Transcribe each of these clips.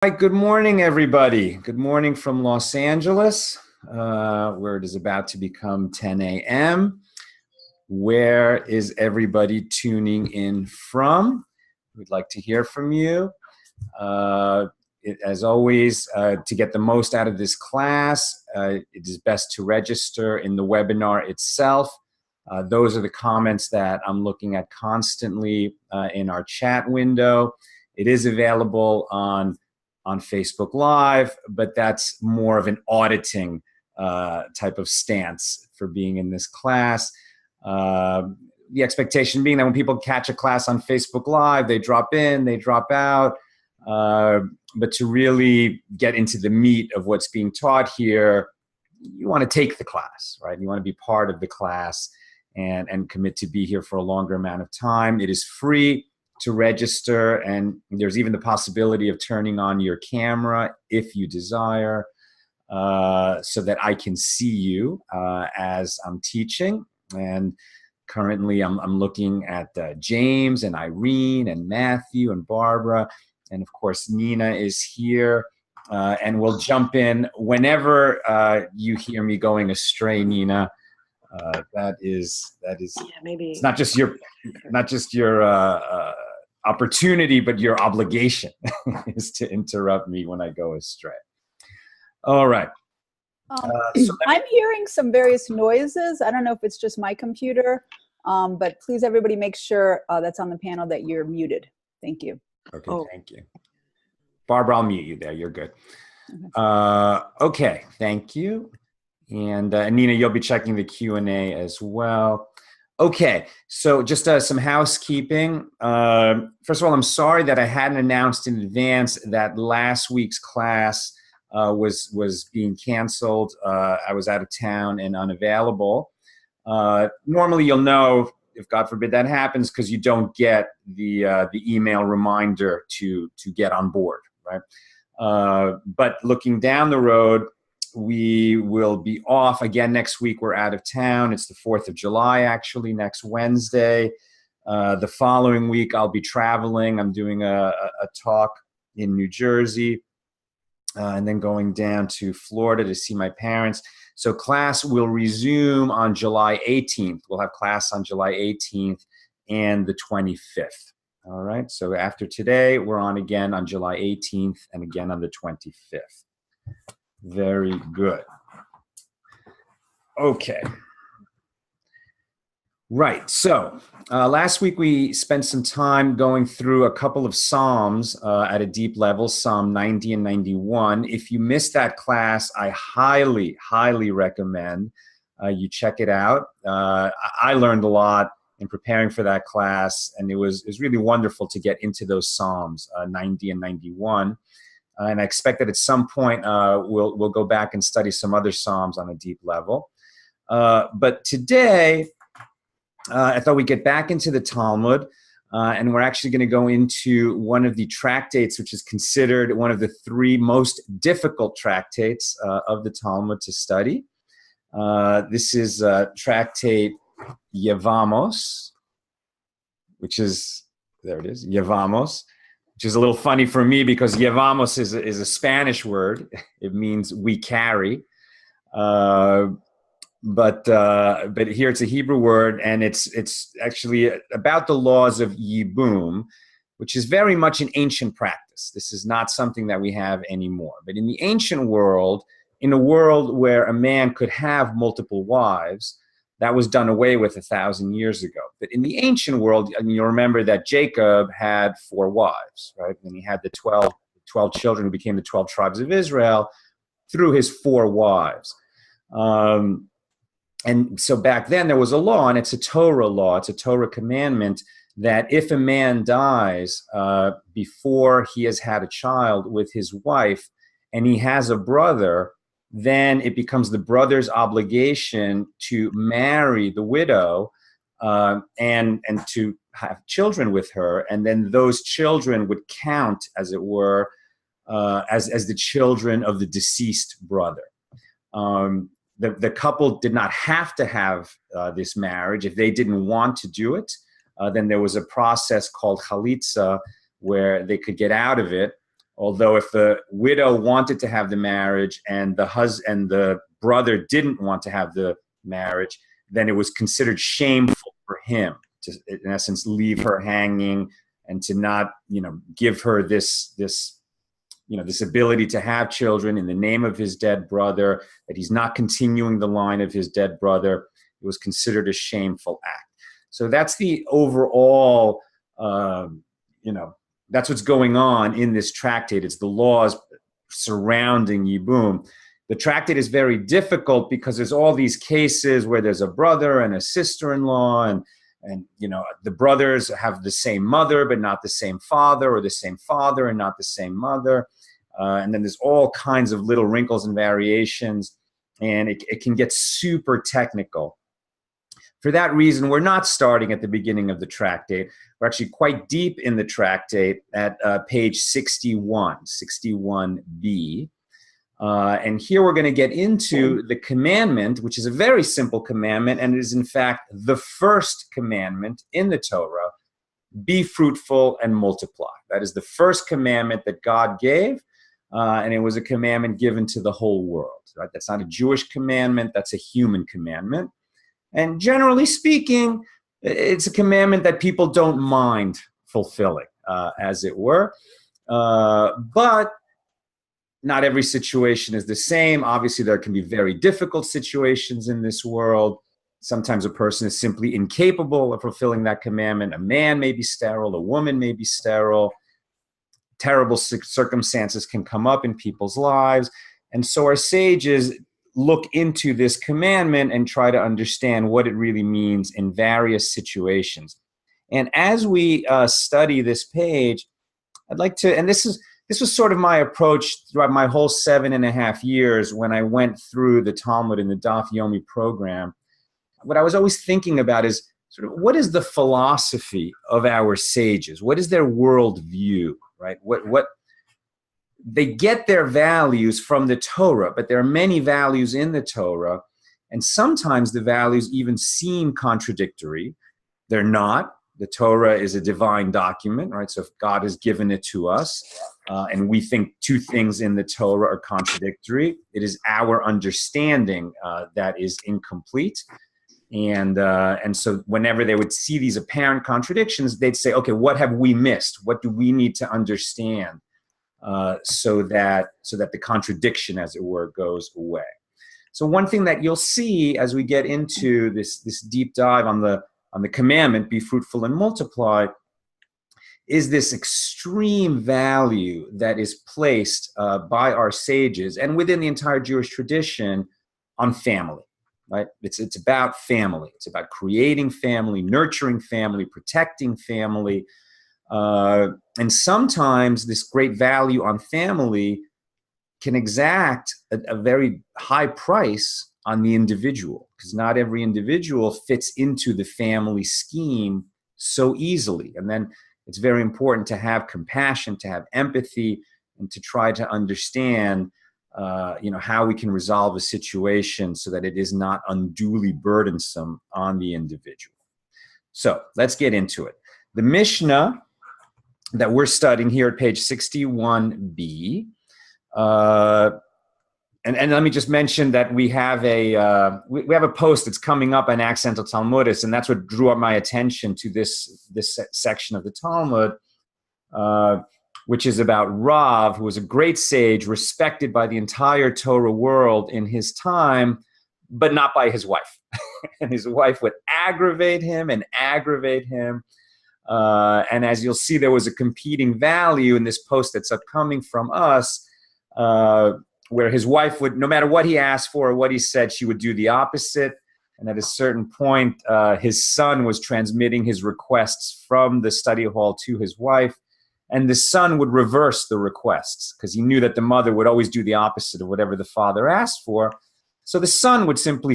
Hi, good morning, everybody. Good morning from Los Angeles, where it is about to become 10 a.m. Where is everybody tuning in from? We'd like to hear from you. As always, to get the most out of this class, it is best to register in the webinar itself. Those are the comments that I'm looking at constantly in our chat window. It is available on Facebook Live, but that's more of an auditing type of stance for being in this class. The expectation being that when people catch a class on Facebook Live, they drop in, they drop out. But to really get into the meat of what's being taught here, you want to take the class, right? You want to be part of the class and commit to be here for a longer amount of time. It is free to register, and there's even the possibility of turning on your camera if you desire, so that I can see you as I'm teaching. And currently I'm looking at James and Irene and Matthew and Barbara, and of course Nina is here, and we'll jump in whenever you hear me going astray, Nina. That is yeah, maybe it's not just your opportunity, but your obligation is to interrupt me when I go astray. All right. So I'm hearing some various noises. I don't know if it's just my computer, but please, everybody, make sure that's on the panel that you're muted. Thank you. Okay, Thank you. Barbara, I'll mute you there. You're good. Okay, thank you. And Nina, you'll be checking the Q&A as well. Okay, so just some housekeeping. First of all, I'm sorry that I hadn't announced in advance that last week's class was being canceled. I was out of town and unavailable. Normally, you'll know if God forbid that happens because you don't get the email reminder to get on board, right? But looking down the road, we will be off again next week. We're out of town. It's the 4th of July, actually, next Wednesday. The following week, I'll be traveling. I'm doing a talk in New Jersey, and then going down to Florida to see my parents. So class will resume on July 18th. We'll have class on July 18th and the 25th. All right. So after today, we're on again on July 18th and again on the 25th. Very good. Okay. Right. So last week we spent some time going through a couple of Psalms at a deep level, Psalm 90 and 91. If you missed that class, I highly, highly recommend you check it out. I learned a lot in preparing for that class, and it was really wonderful to get into those Psalms, 90 and 91. And I expect that at some point we'll go back and study some other Psalms on a deep level. But today, I thought we'd get back into the Talmud, and we're actually going to go into one of the tractates, which is considered one of the 3 most difficult tractates of the Talmud to study. This is tractate Yevamos, which is, there it is, Yevamos. Which is a little funny for me because Llevamos is a Spanish word. It means we carry. But here it's a Hebrew word, and it's actually about the laws of Yibum, which is very much an ancient practice. This is not something that we have anymore. But in the ancient world, in a world where a man could have multiple wives, that was done away with 1,000 years ago. But in the ancient world, I mean, you'll remember that Jacob had 4 wives, right? And he had the 12 children who became the 12 tribes of Israel through his 4 wives. And so back then there was a law, and it's a Torah law, it's a Torah commandment, that if a man dies before he has had a child with his wife and he has a brother, then it becomes the brother's obligation to marry the widow and to have children with her, and then those children would count, as it were, as the children of the deceased brother. The couple did not have to have this marriage. If they didn't want to do it, then there was a process called chalitza where they could get out of it. Although if the widow wanted to have the marriage and the brother didn't want to have the marriage, then it was considered shameful for him to, in essence, leave her hanging and to not, give her this ability to have children in the name of his dead brother, that he's not continuing the line of his dead brother. It was considered a shameful act. So that's the overall, that's what's going on in this tractate. It's the laws surrounding Yibum. The tractate is very difficult because there's all these cases where there's a brother and a sister-in-law, and the brothers have the same mother but not the same father, or the same father and not the same mother. And then there's all kinds of little wrinkles and variations, and it can get super technical. For that reason, we're not starting at the beginning of the tractate. We're actually quite deep in the tractate at page 61b. And here we're going to get into the commandment, which is a very simple commandment, and it is in fact the first commandment in the Torah: be fruitful and multiply. That is the first commandment that God gave, and it was a commandment given to the whole world. Right? That's not a Jewish commandment, that's a human commandment. And generally speaking, it's a commandment that people don't mind fulfilling, as it were. But not every situation is the same. Obviously, there can be very difficult situations in this world. Sometimes a person is simply incapable of fulfilling that commandment. A man may be sterile, a woman may be sterile. Terrible circumstances can come up in people's lives. And so our sages look into this commandment and try to understand what it really means in various situations. And as we study this page, I'd like to, and this was sort of my approach throughout my whole 7.5 years when I went through the Talmud in the Daf Yomi program. What I was always thinking about is sort of what is the philosophy of our sages? What is their worldview, right? What they get their values from the Torah, but there are many values in the Torah, and sometimes the values even seem contradictory. They're not. The Torah is a divine document, right? So if God has given it to us, and we think two things in the Torah are contradictory, it is our understanding that is incomplete. And so whenever they would see these apparent contradictions, they'd say, okay, what have we missed? What do we need to understand so that the contradiction, as it were, goes away? So one thing that you'll see as we get into this deep dive on the commandment, be fruitful and multiply, is this extreme value that is placed by our sages and within the entire Jewish tradition on family, right? It's about family. It's about creating family, nurturing family, protecting family. And sometimes this great value on family can exact a very high price on the individual, because not every individual fits into the family scheme so easily. And then it's very important to have compassion, to have empathy, and to try to understand how we can resolve a situation so that it is not unduly burdensome on the individual. So let's get into it. The Mishnah that we're studying here at page 61b, and let me just mention that we have we have a post that's coming up on Accidental Talmudist, and that's what drew up my attention to this section of the Talmud, which is about Rav, who was a great sage, respected by the entire Torah world in his time, but not by his wife. And his wife would aggravate him. And as you'll see, there was a competing value in this post that's upcoming from us, where his wife would, no matter what he asked for or what he said, she would do the opposite. And at a certain point, his son was transmitting his requests from the study hall to his wife. And the son would reverse the requests because he knew that the mother would always do the opposite of whatever the father asked for. So the son would simply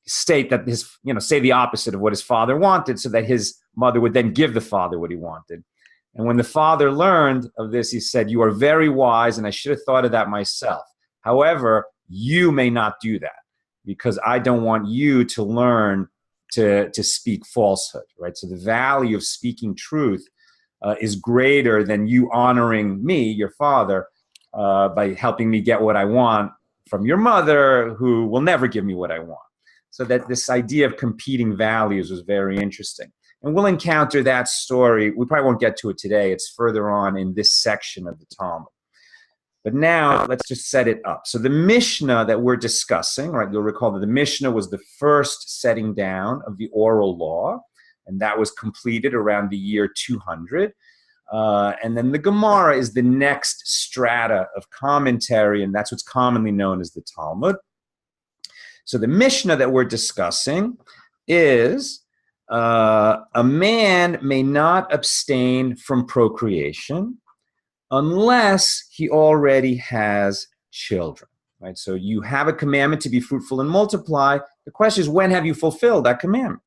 state that say the opposite of what his father wanted, so that his mother would then give the father what he wanted. And when the father learned of this, he said, "You are very wise, and I should have thought of that myself. However, you may not do that because I don't want you to learn to speak falsehood," right? So the value of speaking truth is greater than you honoring me, your father, by helping me get what I want from your mother, who will never give me what I want. So that this idea of competing values was very interesting. And we'll encounter that story. We probably won't get to it today. It's further on in this section of the Talmud. But now let's just set it up. So the Mishnah that we're discussing, right, you'll recall that the Mishnah was the first setting down of the oral law, and that was completed around the year 200. And then the Gemara is the next strata of commentary, and that's what's commonly known as the Talmud. So the Mishnah that we're discussing is a man may not abstain from procreation unless he already has children, right? So you have a commandment to be fruitful and multiply. The question is, when have you fulfilled that commandment?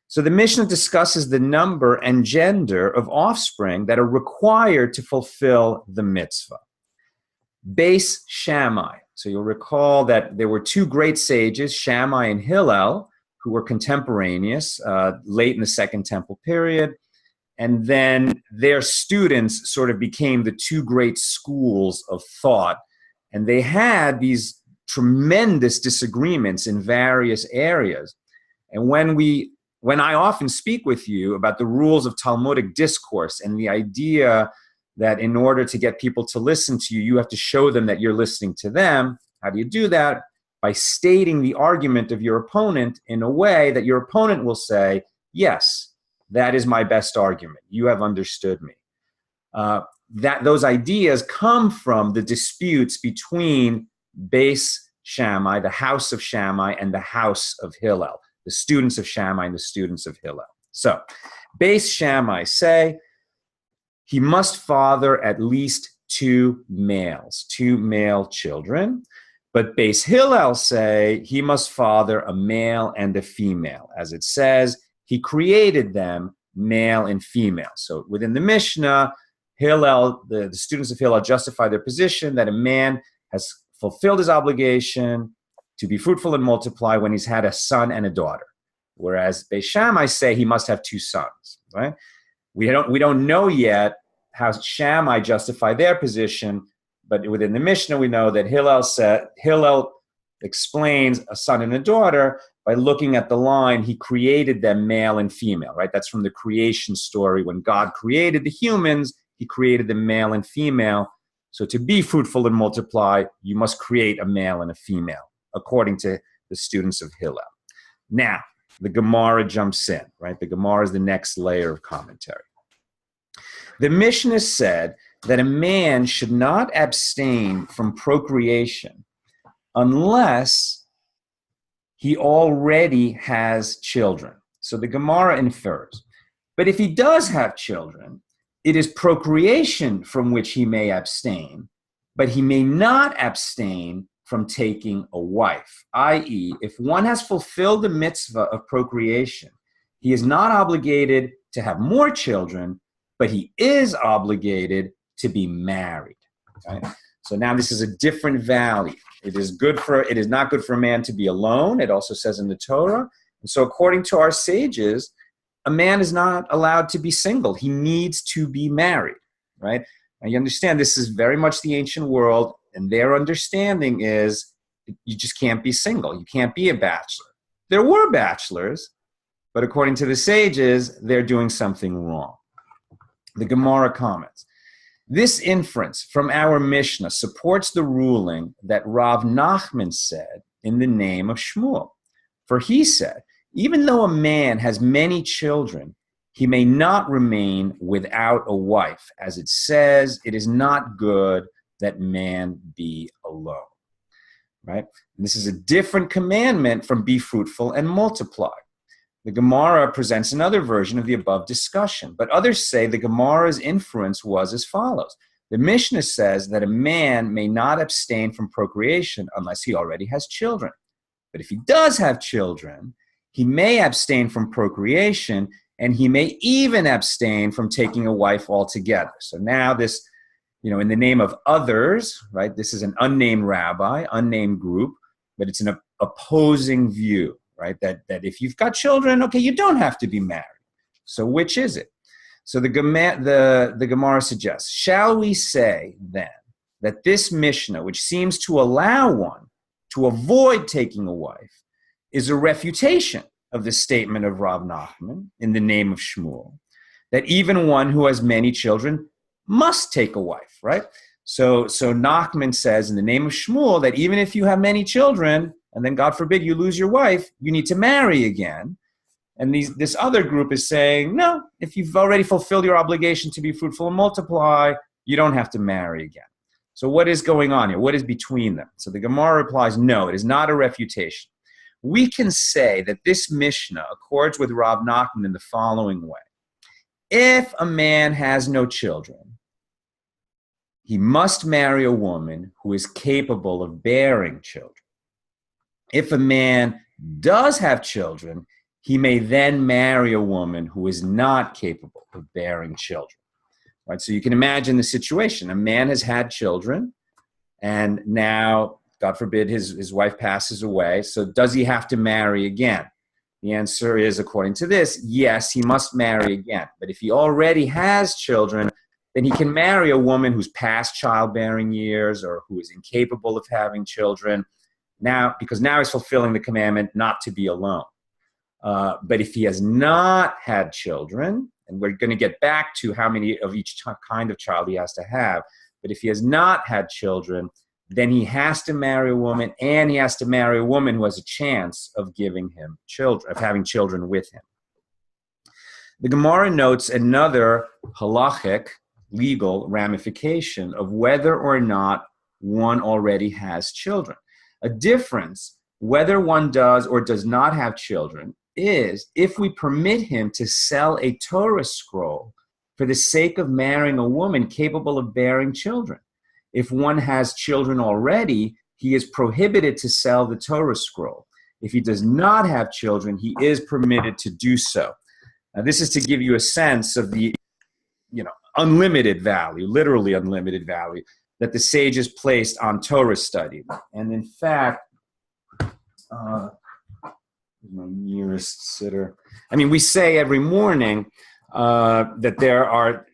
So the Mishnah discusses the number and gender of offspring that are required to fulfill the mitzvah. Beis Shammai. So you'll recall that there were two great sages, Shammai and Hillel, who were contemporaneous late in the Second Temple period. And then their students sort of became the two great schools of thought. And they had these tremendous disagreements in various areas. And when I often speak with you about the rules of Talmudic discourse and the idea that in order to get people to listen to you, you have to show them that you're listening to them. How do you do that? By stating the argument of your opponent in a way that your opponent will say, yes, that is my best argument. You have understood me. Those ideas come from the disputes between Beis Shammai, the house of Shammai, and the house of Hillel, the students of Shammai and the students of Hillel. So, Beis Shammai say he must father at least two male children. But Beis Hillel say he must father a male and a female. As it says, he created them male and female. So within the Mishnah, Hillel, the students of Hillel justify their position that a man has fulfilled his obligation to be fruitful and multiply when he's had a son and a daughter. Whereas Beis Shammai say he must have two sons, right? We don't know yet how Shammai justify their position, but within the Mishnah, we know that Hillel explains a son and a daughter by looking at the line, he created them male and female, right? That's from the creation story. When God created the humans, he created them male and female. So to be fruitful and multiply, you must create a male and a female, according to the students of Hillel. Now, the Gemara jumps in, right? The Gemara is the next layer of commentary. The Mishnah said that a man should not abstain from procreation unless he already has children. So the Gemara infers. But if he does have children, it is procreation from which he may abstain, but he may not abstain from taking a wife. I.e., if one has fulfilled the mitzvah of procreation, he is not obligated to have more children, but he is obligated to be married. Okay? So now this is a different value. It is not good for a man to be alone. It also says in the Torah. And so according to our sages, a man is not allowed to be single. He needs to be married, right? Now you understand this is very much the ancient world, and their understanding is you just can't be single. You can't be a bachelor. There were bachelors, but according to the sages, they're doing something wrong. The Gemara comments, this inference from our Mishnah supports the ruling that Rav Nachman said in the name of Shmuel. For he said, even though a man has many children, he may not remain without a wife. As it says, it is not good that man be alone. Right? And this is a different commandment from be fruitful and multiply. The Gemara presents another version of the above discussion, but others say the Gemara's inference was as follows. The Mishnah says that a man may not abstain from procreation unless he already has children. But if he does have children, he may abstain from procreation, and he may even abstain from taking a wife altogether. So now this, in the name of others, right, this is an unnamed rabbi, unnamed group, but it's an opposing view. Right? That if you've got children, okay, you don't have to be married. So which is it? So the Gemara suggests, shall we say then that this Mishnah, which seems to allow one to avoid taking a wife, is a refutation of the statement of Rav Nachman in the name of Shmuel, that even one who has many children must take a wife, right? So Nachman says in the name of Shmuel that even if you have many children, and then God forbid you lose your wife, you need to marry again. And this other group is saying, no, if you've already fulfilled your obligation to be fruitful and multiply, you don't have to marry again. So what is going on here? What is between them? So the Gemara replies, no, it is not a refutation. We can say that this Mishnah accords with Rav Nachman in the following way. If a man has no children, he must marry a woman who is capable of bearing children. If a man does have children, he may then marry a woman who is not capable of bearing children. Right? So you can imagine the situation. A man has had children, and now, God forbid, his wife passes away. So does he have to marry again? The answer is, according to this, yes, he must marry again. But if he already has children, then he can marry a woman who's past childbearing years or who is incapable of having children, now, because now he's fulfilling the commandment not to be alone. But if he has not had children, and we're going to get back to how many of each kind of child he has to have, but if he has not had children, then he has to marry a woman, and he has to marry a woman who has a chance of giving him children, of having children with him. The Gemara notes another halachic, legal ramification of whether or not one already has children. A difference, whether one does or does not have children, is if we permit him to sell a Torah scroll for the sake of marrying a woman capable of bearing children. If one has children already, he is prohibited to sell the Torah scroll. If he does not have children, he is permitted to do so. Now, this is to give you a sense of the, unlimited value, literally unlimited value, that the sages placed on Torah study. And in fact, my nearest sitter. We say every morning that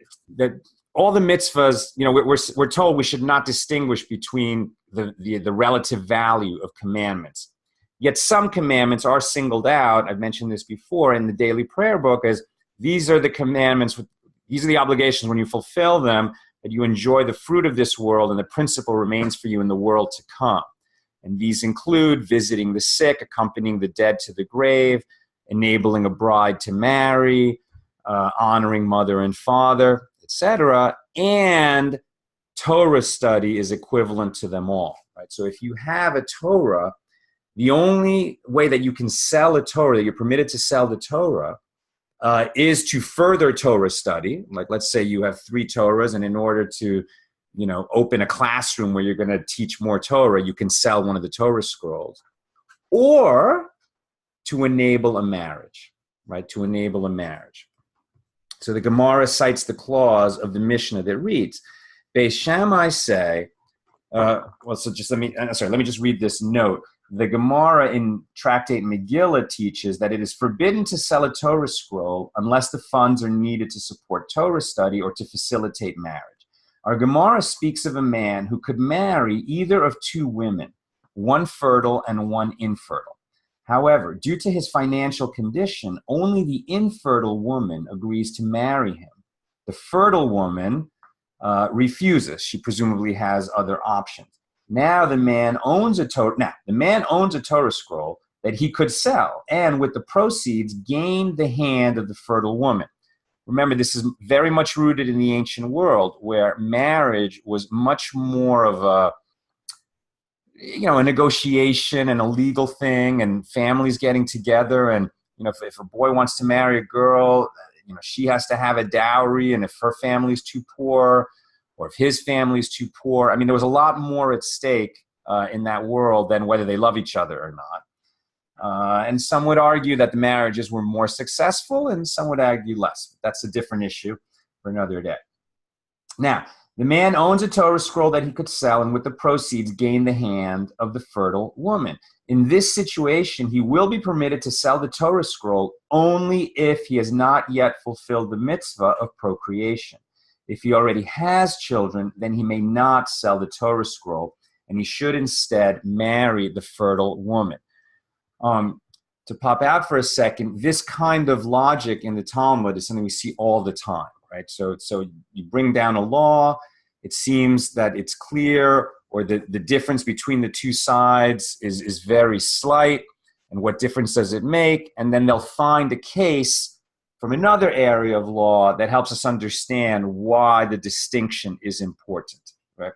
all the mitzvahs, we're told we should not distinguish between the relative value of commandments. Yet some commandments are singled out. I've mentioned this before in the daily prayer book as these are the commandments, these are the obligations when you fulfill them, that you enjoy the fruit of this world and the principle remains for you in the world to come. And these include visiting the sick, accompanying the dead to the grave, enabling a bride to marry, honoring mother and father, etc. And Torah study is equivalent to them all. Right? So if you have a Torah, the only way that you can sell a Torah, that you're permitted to sell the Torah, is to further Torah study. Like, let's say you have 3 Torahs, and in order to open a classroom where you're going to teach more Torah, you can sell one of the Torah scrolls. Or to enable a marriage, right? To enable a marriage. So the Gemara cites the clause of the Mishnah that reads, Beis Shammai say, let me just read this note. The Gemara in Tractate Megillah teaches that it is forbidden to sell a Torah scroll unless the funds are needed to support Torah study or to facilitate marriage. Our Gemara speaks of a man who could marry either of 2 women, one fertile and one infertile. However, due to his financial condition, only the infertile woman agrees to marry him. The fertile woman refuses. She presumably has other options. Now the man owns a Torah scroll that he could sell, and with the proceeds gain the hand of the fertile woman. Remember, this is very much rooted in the ancient world, where marriage was much more of a negotiation and a legal thing, and families getting together. And if a boy wants to marry a girl, she has to have a dowry, and if her family's too poor, or if his family's too poor, there was a lot more at stake in that world than whether they love each other or not. And some would argue that the marriages were more successful, and some would argue less. That's a different issue for another day. Now, The man owns a Torah scroll that he could sell, and with the proceeds gain the hand of the fertile woman. In this situation, he will be permitted to sell the Torah scroll only if he has not yet fulfilled the mitzvah of procreation. If he already has children, then he may not sell the Torah scroll, and he should instead marry the fertile woman. To pop out for a second, this kind of logic in the Talmud is something we see all the time, right? So you bring down a law, it seems that it's clear, or the difference between the two sides is very slight, and what difference does it make? And then they'll find a case from another area of law that helps us understand why the distinction is important, right?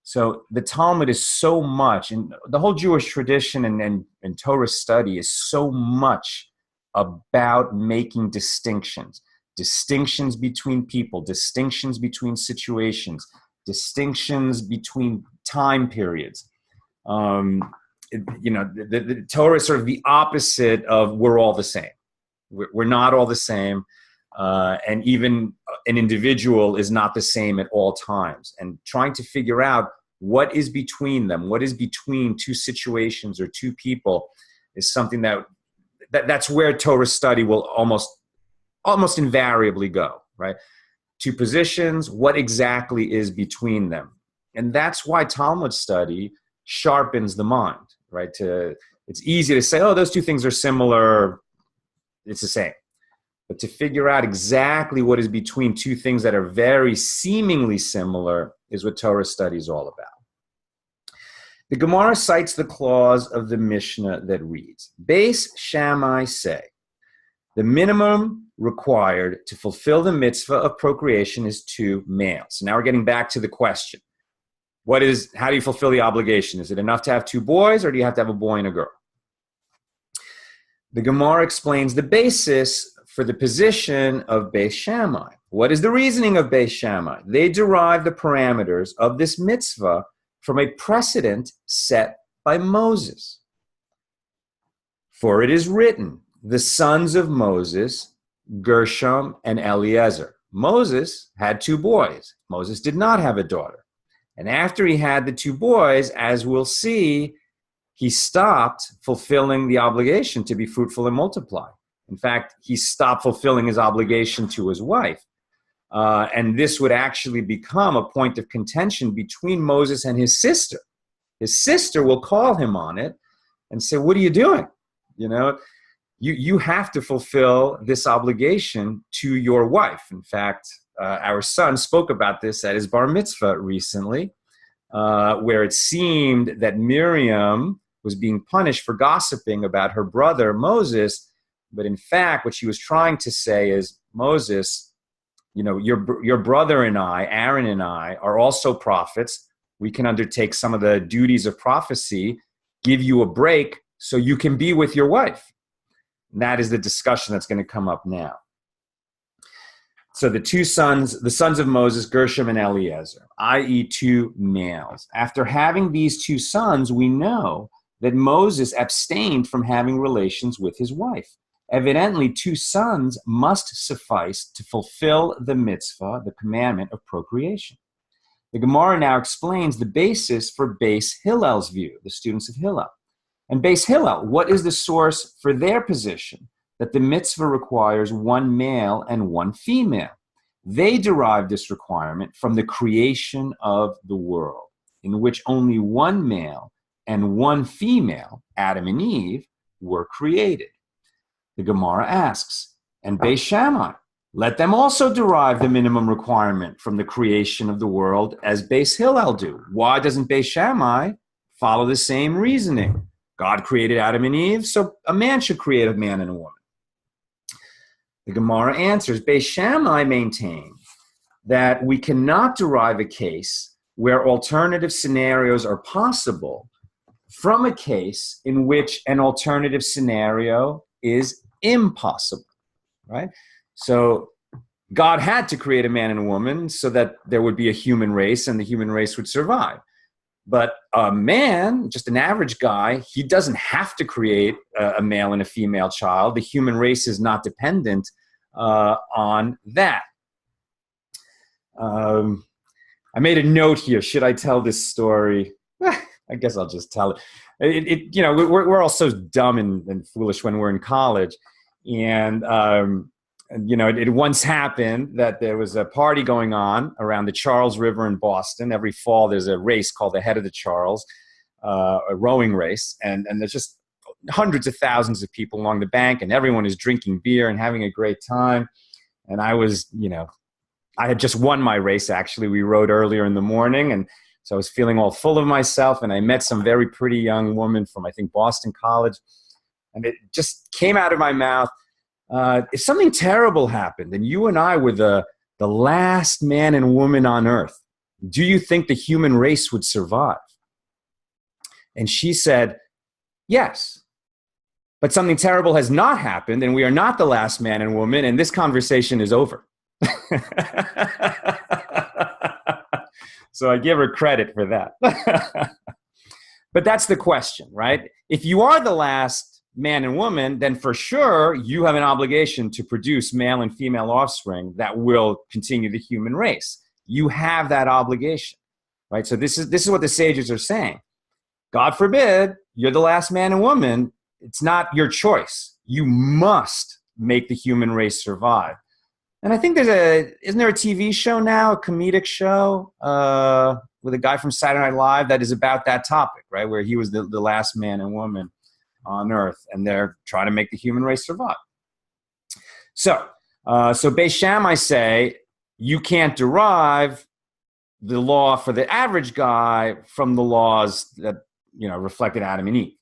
So the Talmud is so much, and the whole Jewish tradition and Torah study is so much about making distinctions. Distinctions between people, distinctions between situations, distinctions between time periods. The Torah is sort of the opposite of we're all the same. We're not all the same. And even an individual is not the same at all times. And trying to figure out what is between them, what is between two situations or two people, is something that's where Torah study will almost invariably go, right? Two positions, what exactly is between them? And that's why Talmud study sharpens the mind, right? It's easy to say, oh, those two things are similar, it's the same. But to figure out exactly what is between two things that are very seemingly similar is what Torah study is all about. The Gemara cites the clause of the Mishnah that reads, Beis Shammai say, the minimum required to fulfill the mitzvah of procreation is 2 males. So now we're getting back to the question. How do you fulfill the obligation? Is it enough to have 2 boys, or do you have to have a boy and a girl? The Gemara explains the basis for the position of Beis Shammai. What is the reasoning of Beis Shammai? They derive the parameters of this mitzvah from a precedent set by Moses. For it is written, the sons of Moses, Gershom and Eliezer. Moses had 2 boys. Moses did not have a daughter. And after he had the 2 boys, as we'll see, he stopped fulfilling the obligation to be fruitful and multiply. In fact, he stopped fulfilling his obligation to his wife. And this would actually become a point of contention between Moses and his sister. His sister will call him on it and say, what are you doing? You have to fulfill this obligation to your wife. In fact, our son spoke about this at his bar mitzvah recently, where it seemed that Miriam was being punished for gossiping about her brother Moses. But in fact, what she was trying to say is, Moses, your brother and I, Aaron and I, are also prophets. We can undertake some of the duties of prophecy, give you a break so you can be with your wife. And that is the discussion that's going to come up now. So the sons of Moses, Gershom and Eliezer, i.e. 2 males. After having these 2 sons, we know that Moses abstained from having relations with his wife. Evidently, 2 sons must suffice to fulfill the mitzvah, the commandment of procreation. The Gemara now explains the basis for Beis Hillel's view, the students of Hillel. And Beis Hillel, what is the source for their position that the mitzvah requires 1 male and 1 female? They derive this requirement from the creation of the world, in which only 1 male and 1 female, Adam and Eve, were created. The Gemara asks, and Beis Shammai, let them also derive the minimum requirement from the creation of the world as Beis Hillel do. Why doesn't Beis Shammai follow the same reasoning? God created Adam and Eve, so a man should create a man and a woman. The Gemara answers, Beis Shammai maintains that we cannot derive a case where alternative scenarios are possible from a case in which an alternative scenario is impossible, right? So God had to create a man and a woman so that there would be a human race and the human race would survive. But a man, just an average guy, he doesn't have to create a male and a female child. The human race is not dependent on that. I made a note here. Should I tell this story? I guess I'll just tell it. You know, we're all so dumb and foolish when we're in college. And, you know, it once happened that there was a party going on around the Charles River in Boston. Every fall, there's a race called the Head of the Charles, a rowing race. And there's just hundreds of thousands of people along the bank, and everyone is drinking beer and having a great time. And I was, you know, I had just won my race, actually. We rowed earlier in the morning, and so I was feeling all full of myself, and I met some very pretty young woman from, I think, Boston College, and it just came out of my mouth, if something terrible happened and you and I were the last man and woman on earth, do you think the human race would survive? And she said, yes. But something terrible has not happened, and we are not the last man and woman, and this conversation is over. So I give her credit for that. But that's the question, right? If you are the last man and woman, then for sure you have an obligation to produce male and female offspring that will continue the human race. You have that obligation, right? So this is what the sages are saying. God forbid you're the last man and woman. It's not your choice. You must make the human race survive. And I think isn't there a TV show now, a comedic show with a guy from Saturday Night Live that is about that topic, right? Where he was the last man and woman on earth, and they're trying to make the human race survive. So Beis Shammai say you can't derive the law for the average guy from the laws that, you know, reflected Adam and Eve.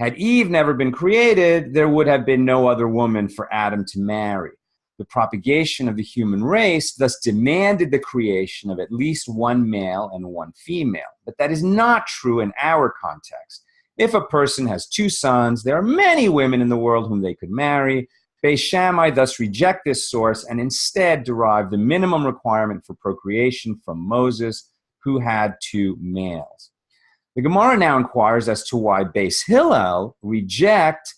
Had Eve never been created, there would have been no other woman for Adam to marry. The propagation of the human race thus demanded the creation of at least one male and one female. But that is not true in our context. If a person has two sons, there are many women in the world whom they could marry. Beis Shammai thus reject this source and instead derive the minimum requirement for procreation from Moses, who had two males. The Gemara now inquires as to why Beis Hillel reject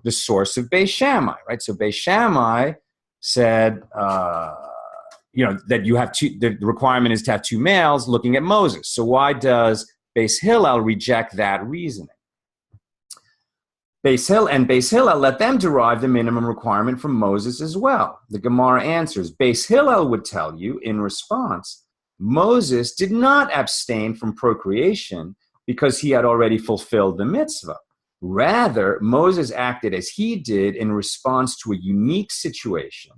the source of Beis Shammai, right? So Beis Shammai said, you know, that you have the requirement is to have two males, looking at Moses. So why does Beis Hillel reject that reasoning? Beis Hillel let them derive the minimum requirement from Moses as well. The Gemara answers, Beis Hillel would tell you in response, Moses did not abstain from procreation because he had already fulfilled the mitzvah. Rather, Moses acted as he did in response to a unique situation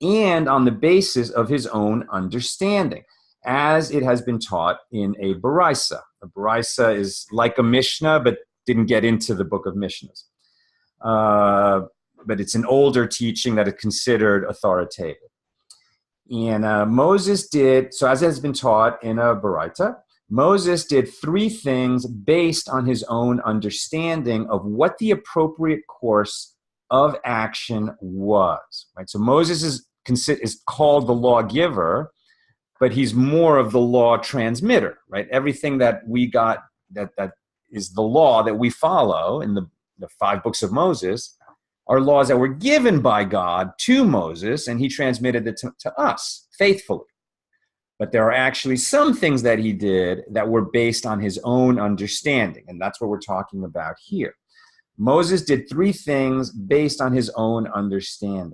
and on the basis of his own understanding, as it has been taught in a Baraisa. A Baraisa is like a Mishnah, but didn't get into the book of Mishnahs. But it's an older teaching that is considered authoritative. And Moses did, so as it has been taught in a Baraita, Moses did three things based on his own understanding of what the appropriate course of action was. Right? So Moses is called the lawgiver, but he's more of the law transmitter. Right? Everything that we got that is the law that we follow in the 5 books of Moses are laws that were given by God to Moses, and he transmitted it to us faithfully. But there are actually some things that he did that were based on his own understanding, and that's what we're talking about here. Moses did 3 things based on his own understanding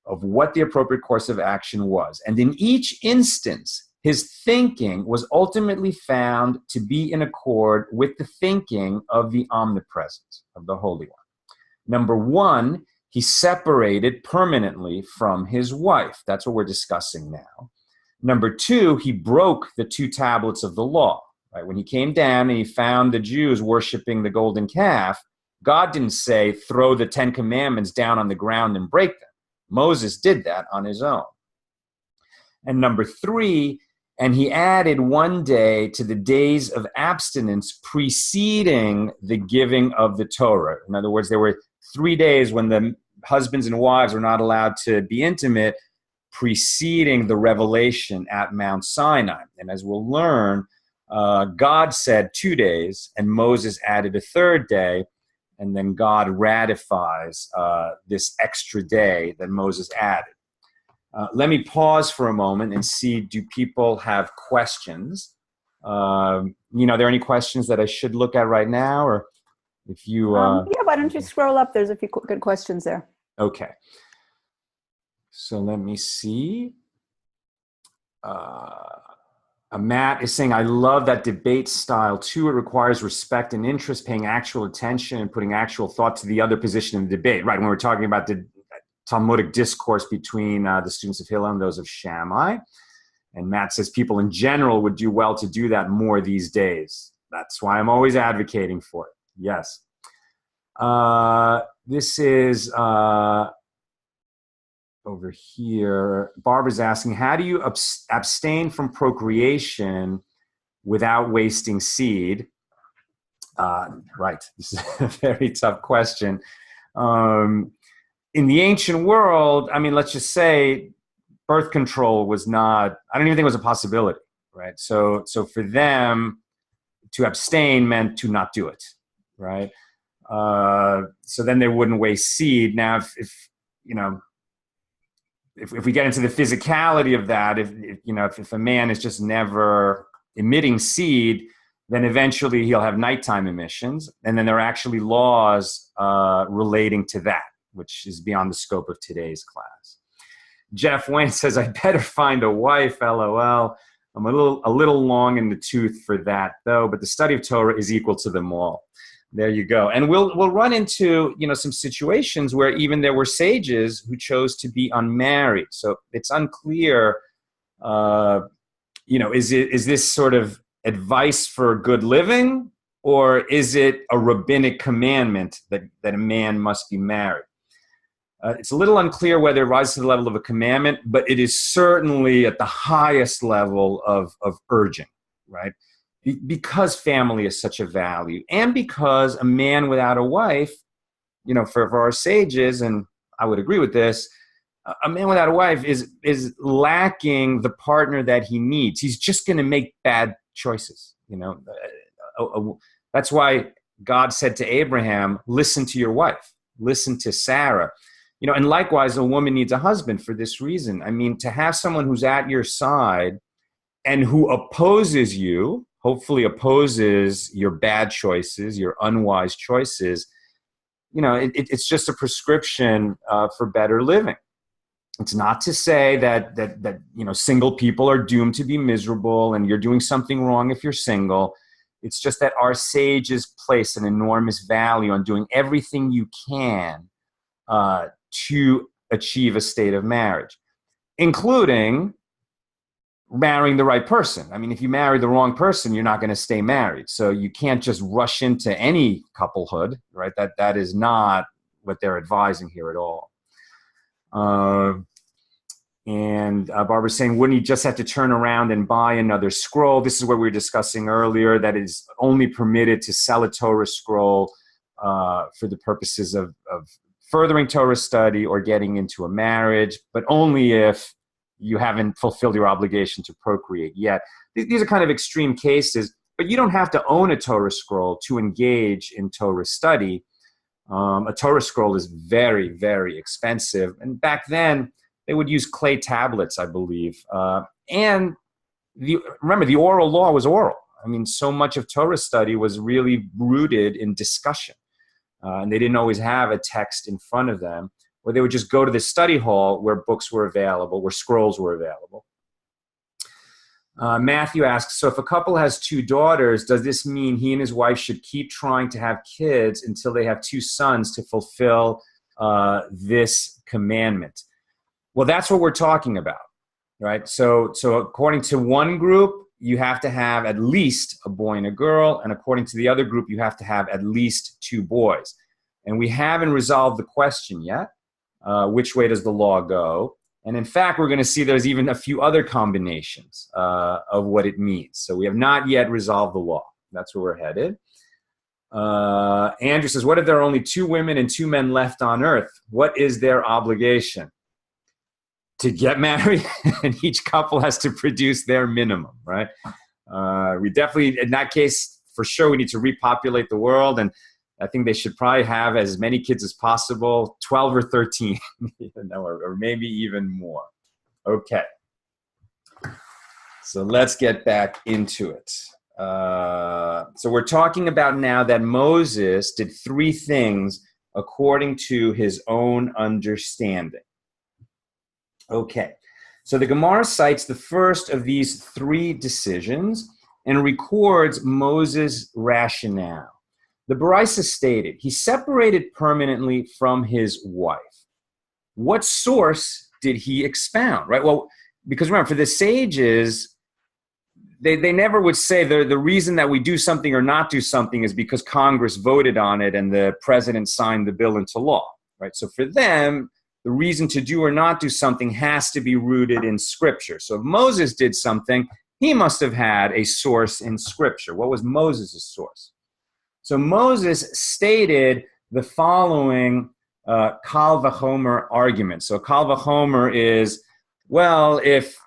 of what the appropriate course of action was. And in each instance, his thinking was ultimately found to be in accord with the thinking of the omnipresent, of the Holy One. Number 1, he separated permanently from his wife. That's what we're discussing now. Number 2, he broke the 2 tablets of the law. Right? When he came down and he found the Jews worshiping the golden calf, God didn't say, throw the 10 commandments down on the ground and break them. Moses did that on his own. And number 3, and he added 1 day to the days of abstinence preceding the giving of the Torah. In other words, there were 3 days when the husbands and wives were not allowed to be intimate, preceding the revelation at Mount Sinai. And as we'll learn, God said 2 days, and Moses added a 3rd day, and then God ratifies this extra day that Moses added. Let me pause for a moment and see, do people have questions? Are there any questions that I should look at right now? Or if you... yeah, why don't you scroll up? There's a few good questions there. Okay. So let me see. Matt is saying, I love that debate style too. It requires respect and interest, paying actual attention and putting actual thought to the other position in the debate. Right, when we're talking about the Talmudic discourse between the students of Hillel and those of Shammai. And Matt says people in general would do well to do that more these days. That's why I'm always advocating for it. Yes. This is over here. Barbara's asking, how do you abstain from procreation without wasting seed? Right. This is a very tough question. In the ancient world, I mean, let's just say birth control was not, I don't even think it was a possibility, right? So for them, to abstain meant to not do it, right? So then they wouldn't waste seed. Now, if we get into the physicality of that, if a man is just never emitting seed, then eventually he'll have nighttime emissions. And then there are actually laws relating to that, which is beyond the scope of today's class. Jeff Wayne says, I better find a wife, LOL. I'm a little long in the tooth for that, though, but the study of Torah is equal to them all. There you go. And we'll run into, some situations where even there were sages who chose to be unmarried. So it's unclear, is this sort of advice for good living, or is it a rabbinic commandment that a man must be married? It's a little unclear whether it rises to the level of a commandment, but it is certainly at the highest level of urging, right? Because family is such a value, and because a man without a wife, for our sages, and I would agree with this, a man without a wife is lacking the partner that he needs. He's just going to make bad choices. That's why God said to Abraham, listen to your wife, listen to Sarah. And likewise, a woman needs a husband for this reason. I mean, to have someone who's at your side and who opposes you, hopefully opposes your bad choices, your unwise choices, it's just a prescription for better living. It's not to say that single people are doomed to be miserable and you're doing something wrong if you're single. It's just that our sages place an enormous value on doing everything you can to achieve a state of marriage, including marrying the right person. I mean, if you marry the wrong person, you're not going to stay married. So you can't just rush into any couplehood, right? That is not what they're advising here at all. And Barbara's saying, wouldn't he just have to turn around and buy another scroll? This is what we were discussing earlier, that it is only permitted to sell a Torah scroll for the purposes of furthering Torah study or getting into a marriage, but only if you haven't fulfilled your obligation to procreate yet. These are kind of extreme cases, but you don't have to own a Torah scroll to engage in Torah study. A Torah scroll is very, very expensive. And back then, they would use clay tablets, I believe. And remember, the oral law was oral. I mean, so much of Torah study was really rooted in discussion. And they didn't always have a text in front of them, or they would just go to the study hall where books were available, where scrolls were available. Matthew asks, so if a couple has 2 daughters, does this mean he and his wife should keep trying to have kids until they have 2 sons to fulfill this commandment? Well, that's what we're talking about, right? So according to one group, you have to have at least a boy and a girl, and according to the other group, you have to have at least 2 boys. And we haven't resolved the question yet. Which way does the law go? And in fact, we're going to see there's even a few other combinations of what it means. So we have not yet resolved the law. That's where we're headed. Andrew says, what if there are only 2 women and 2 men left on earth? What is their obligation? To get married, and each couple has to produce their minimum, right? We definitely, in that case, for sure, we need to repopulate the world, and I think they should probably have as many kids as possible, 12 or 13, or maybe even more. Okay. So let's get back into it. So we're talking about now that Moses did 3 things according to his own understanding. Okay. So the Gemara cites the first of these 3 decisions and records Moses' rationale. The Baraisa stated, he separated permanently from his wife. What source did he expound, right? Well, because remember, for the sages, they never would say the reason that we do something or not do something is because Congress voted on it and the president signed the bill into law, right? So for them, the reason to do or not do something has to be rooted in Scripture. So if Moses did something, he must have had a source in Scripture. What was Moses' source? So Moses stated the following Kal Vachomer argument. So Kal Vachomer is, well, if,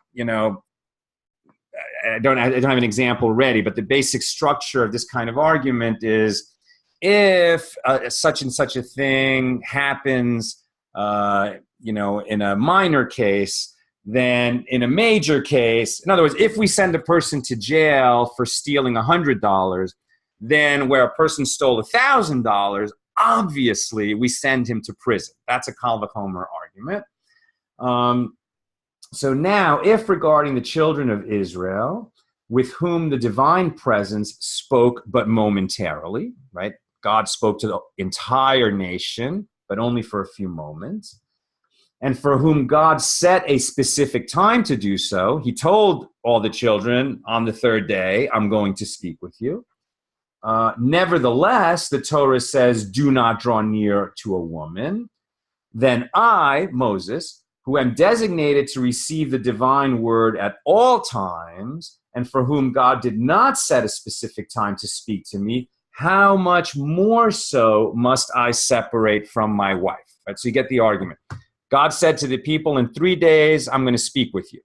I don't have an example ready, but the basic structure of this kind of argument is if such and such a thing happens, in a minor case, then in a major case, in other words, if we send a person to jail for stealing $100, then where a person stole $1,000, obviously we send him to prison. That's a Kal Vachomer argument. So now, if regarding the children of Israel, with whom the divine presence spoke but momentarily, right? God spoke to the entire nation, but only for a few moments. And for whom God set a specific time to do so, he told all the children, on the 3rd day, I'm going to speak with you. Nevertheless, the Torah says, do not draw near to a woman. Then I, Moses, who am designated to receive the divine word at all times, and for whom God did not set a specific time to speak to me, how much more so must I separate from my wife? Right, so you get the argument. God said to the people, in 3 days, I'm going to speak with you.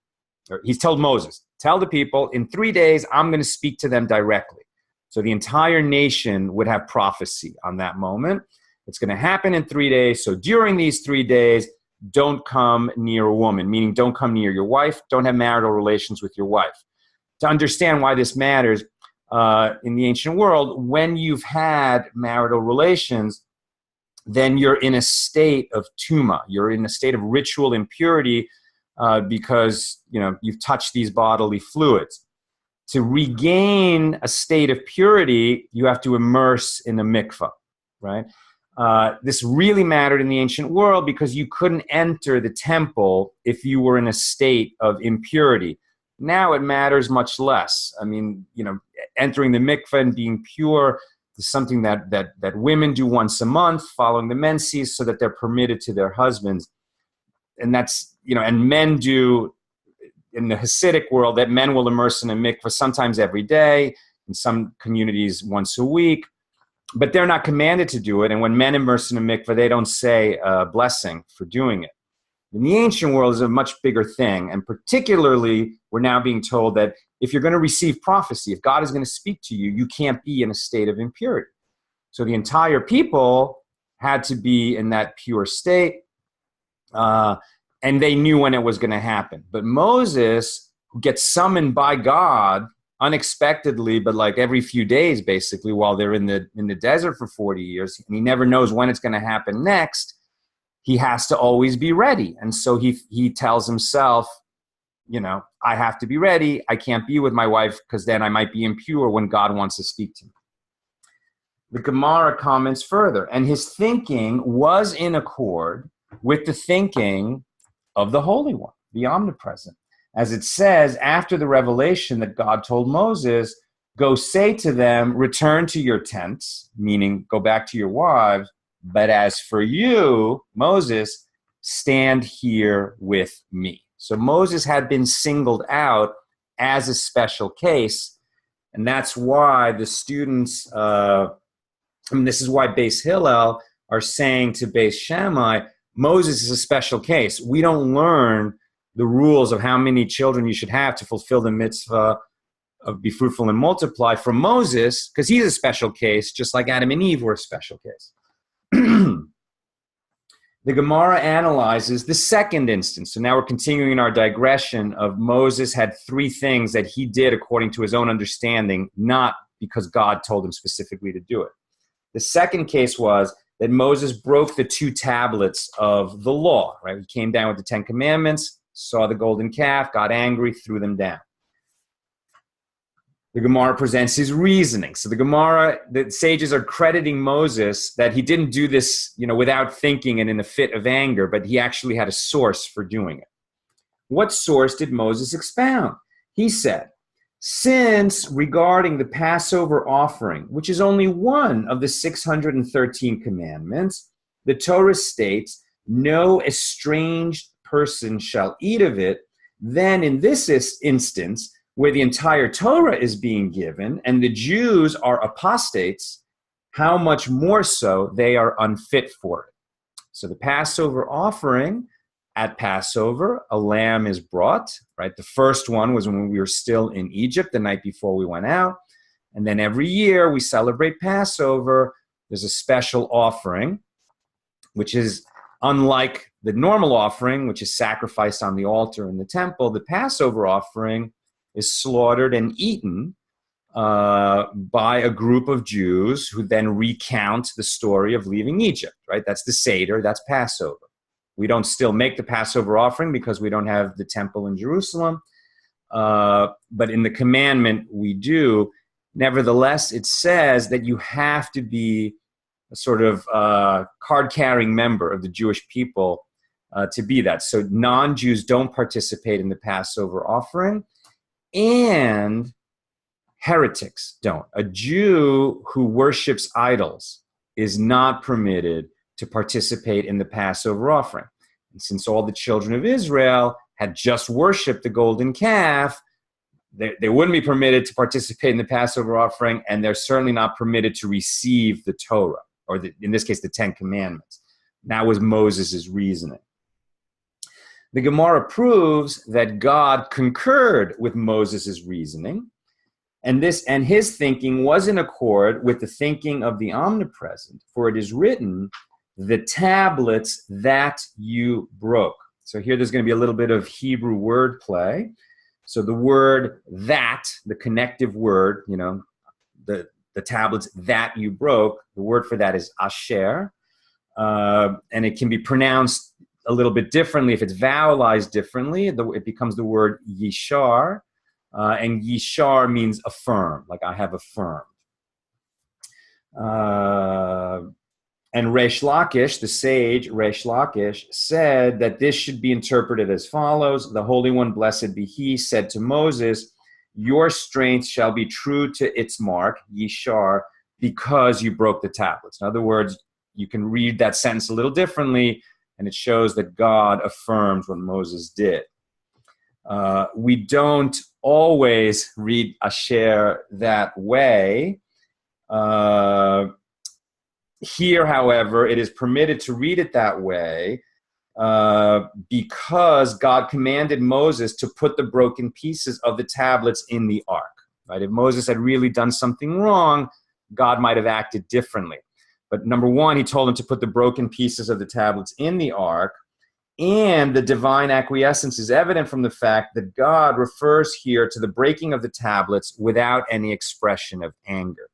Or he told Moses, tell the people, in 3 days, I'm going to speak to them directly. So the entire nation would have prophecy on that moment. It's going to happen in 3 days. So during these 3 days, don't come near a woman, meaning don't come near your wife, don't have marital relations with your wife. To understand why this matters, in the ancient world, when you've had marital relations, then you're in a state of tuma. You're in a state of ritual impurity because you've touched these bodily fluids. To regain a state of purity, you have to immerse in a mikvah, right? This really mattered in the ancient world because you couldn't enter the temple if you were in a state of impurity. Now it matters much less. I mean, entering the mikvah and being pure is something that women do once a month following the menses so that they're permitted to their husbands. And that's, and men do in the Hasidic world that men will immerse in a mikvah sometimes every day, in some communities once a week. But they're not commanded to do it. And when men immerse in a mikveh, they don't say a blessing for doing it. In the ancient world, is a much bigger thing. And particularly, we're now being told that if you're going to receive prophecy, if God is going to speak to you, you can't be in a state of impurity. So the entire people had to be in that pure state. And they knew when it was going to happen. But Moses, who gets summoned by God unexpectedly, but like every few days, basically, while they're in the desert for 40 years, and he never knows when it's going to happen next, he has to always be ready. And so he tells himself, I have to be ready. I can't be with my wife because then I might be impure when God wants to speak to me. The Gemara comments further, and his thinking was in accord with the thinking of the Holy One, the Omnipresent. As it says, after the revelation that God told Moses, go say to them, return to your tents, meaning go back to your wives, but as for you, Moses, stand here with me. So Moses had been singled out as a special case, and that's why the students, this is why Beis Hillel are saying to Beis Shammai, Moses is a special case. We don't learn the rules of how many children you should have to fulfill the mitzvah of be fruitful and multiply from Moses, because he's a special case, just like Adam and Eve were a special case. The Gemara analyzes the second instance. So now we're continuing our digression of Moses had three things that he did according to his own understanding, not because God told him specifically to do it. The second case was that Moses broke the two tablets of the law, right? He came down with the 10 commandments, saw the golden calf, got angry, threw them down. The Gemara presents his reasoning. So the sages are crediting Moses that he didn't do this, without thinking and in a fit of anger, but he actually had a source for doing it. What source did Moses expound? He said, since regarding the Passover offering, which is only one of the 613 commandments, the Torah states, no estranged person shall eat of it, then in this instance, where the entire Torah is being given and the Jews are apostates, how much more so they are unfit for it. So the Passover offering, at Passover, a lamb is brought, right? The first one was when we were still in Egypt, the night before we went out. And then every year we celebrate Passover. There's a special offering, which is unlike the normal offering, which is sacrificed on the altar in the temple. The Passover offering is slaughtered and eaten by a group of Jews who then recount the story of leaving Egypt, right? That's the Seder, that's Passover. We don't still make the Passover offering because we don't have the temple in Jerusalem, but in the commandment we do. Nevertheless, it says that you have to be a sort of card-carrying member of the Jewish people to be that. So non-Jews don't participate in the Passover offering, and heretics don't. A Jew who worships idols is not permitted to participate in the Passover offering. And since all the children of Israel had just worshipped the golden calf, they wouldn't be permitted to participate in the Passover offering, and they're certainly not permitted to receive the Torah, or in this case, the 10 Commandments. That was Moses' reasoning. The Gemara proves that God concurred with Moses' reasoning, and his thinking was in accord with the thinking of the Omnipresent, for it is written, the tablets that you broke. So here there's going to be a little bit of Hebrew wordplay. So the word that, the connective word, the tablets that you broke, the word for that is asher, and it can be pronounced a little bit differently. If it's vowelized differently, it becomes the word yishar, and yishar means affirm, like I have affirmed. And Reish Lakish, the sage Reish Lakish, said that this should be interpreted as follows. The Holy One, blessed be He, said to Moses, your strength shall be true to its mark, Yishar, because you broke the tablets. In other words, you can read that sentence a little differently, and it shows that God affirms what Moses did. We don't always read Asher that way. Here, however, it is permitted to read it that way because God commanded Moses to put the broken pieces of the tablets in the ark. Right? If Moses had really done something wrong, God might have acted differently. But number one, he told him to put the broken pieces of the tablets in the ark, and the divine acquiescence is evident from the fact that God refers here to the breaking of the tablets without any expression of anger.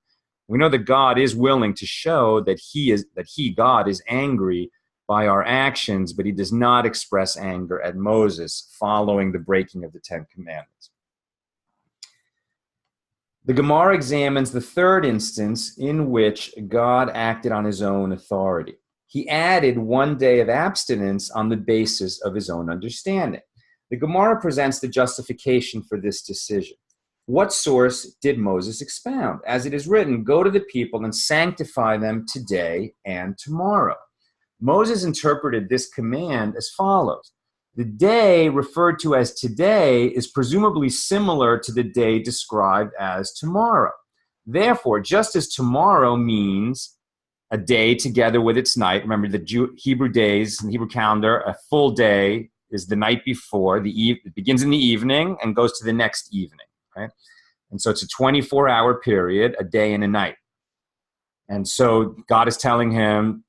We know that God is willing to show that God, is angry by our actions, but he does not express anger at Moses following the breaking of the 10 Commandments. The Gemara examines the third instance in which God acted on his own authority. He added one day of abstinence on the basis of his own understanding. The Gemara presents the justification for this decision. What source did Moses expound? As it is written, go to the people and sanctify them today and tomorrow. Moses interpreted this command as follows. The day referred to as today is presumably similar to the day described as tomorrow. Therefore, just as tomorrow means a day together with its night, remember the Hebrew days and Hebrew calendar, a full day is the night before, it begins in the evening and goes to the next evening. Right? And so it's a 24-hour period, a day and a night. And so God is telling him,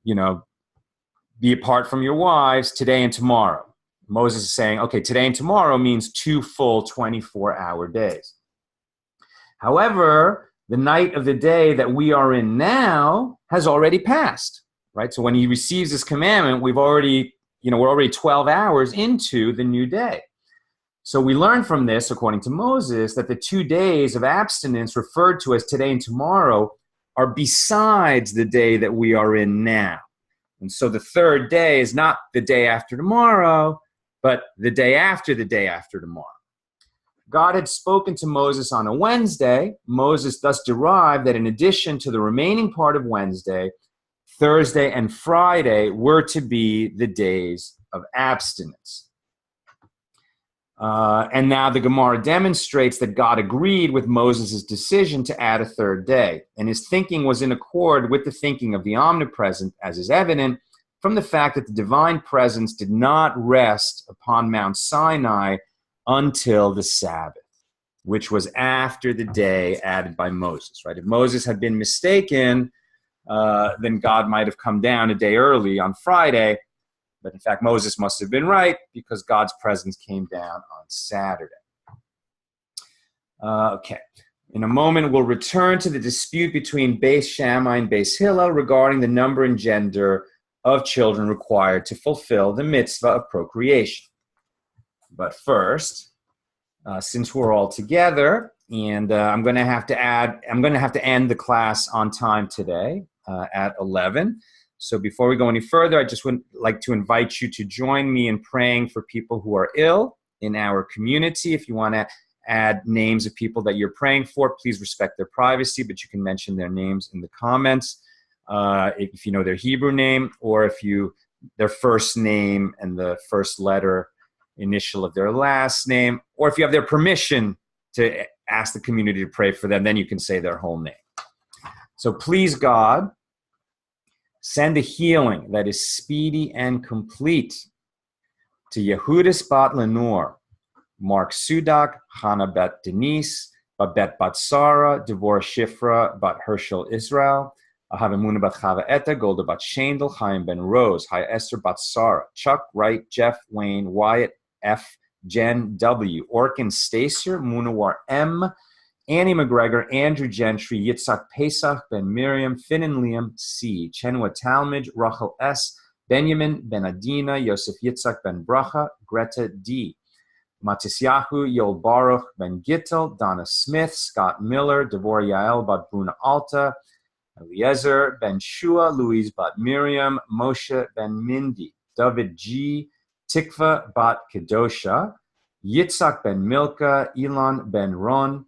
be apart from your wives today and tomorrow. Moses is saying, okay, today and tomorrow means 2 full 24-hour days. However, the night of the day that we are in now has already passed, right? So when he receives this commandment, we're already 12 hours into the new day. So we learn from this, according to Moses, that the 2 days of abstinence referred to as today and tomorrow are besides the day that we are in now. And so the third day is not the day after tomorrow, but the day after tomorrow. God had spoken to Moses on a Wednesday. Moses thus derived that in addition to the remaining part of Wednesday, Thursday and Friday were to be the days of abstinence. And now the Gemara demonstrates that God agreed with Moses' decision to add a third day. And his thinking was in accord with the thinking of the omnipresent, as is evident from the fact that the divine presence did not rest upon Mount Sinai until the Sabbath, which was after the day added by Moses, right? If Moses had been mistaken, then God might have come down a day early on Friday. But in fact, Moses must have been right because God's presence came down on Saturday. Okay. In a moment, we'll return to the dispute between Beis Shammai and Beis Hillel regarding the number and gender of children required to fulfill the mitzvah of procreation. But first, since we're all together, and I'm going to have to end the class on time today at 11. So before we go any further, I just would like to invite you to join me in praying for people who are ill in our community. If you want to add names of people that you're praying for, please respect their privacy, but you can mention their names in the comments if you know their Hebrew name, or their first name and the first letter initial of their last name, or if you have their permission to ask the community to pray for them, then you can say their whole name. So please, God, send a healing that is speedy and complete to Yehudis bat Lenore, Mark Sudak, Hannah bet Denise, Babette bat Sarah, Devorah Shifra bat Herschel Israel, Ahavimuna bat Chava Etta, Golda bat Shandel, Chaim ben Rose, Haya Esther bat Sarah, Chuck Wright, Jeff Wayne, Wyatt F, Jen W, Orkin Stacer, Munawar M, Annie McGregor, Andrew Gentry, Yitzhak Pesach, Ben Miriam, Finn and Liam C, Chenua Talmud, Rachel S, Benjamin Ben Adina, Yosef Yitzhak Ben Bracha, Greta D, Matisyahu, Yoel Baruch Ben Gittel, Donna Smith, Scott Miller, Devorah Yael bat Bruna Alta, Eliezer Ben Shua, Louise bat Miriam, Moshe Ben Mindy, David G, Tikva bat Kedosha, Yitzhak Ben Milka, Elon Ben Ron,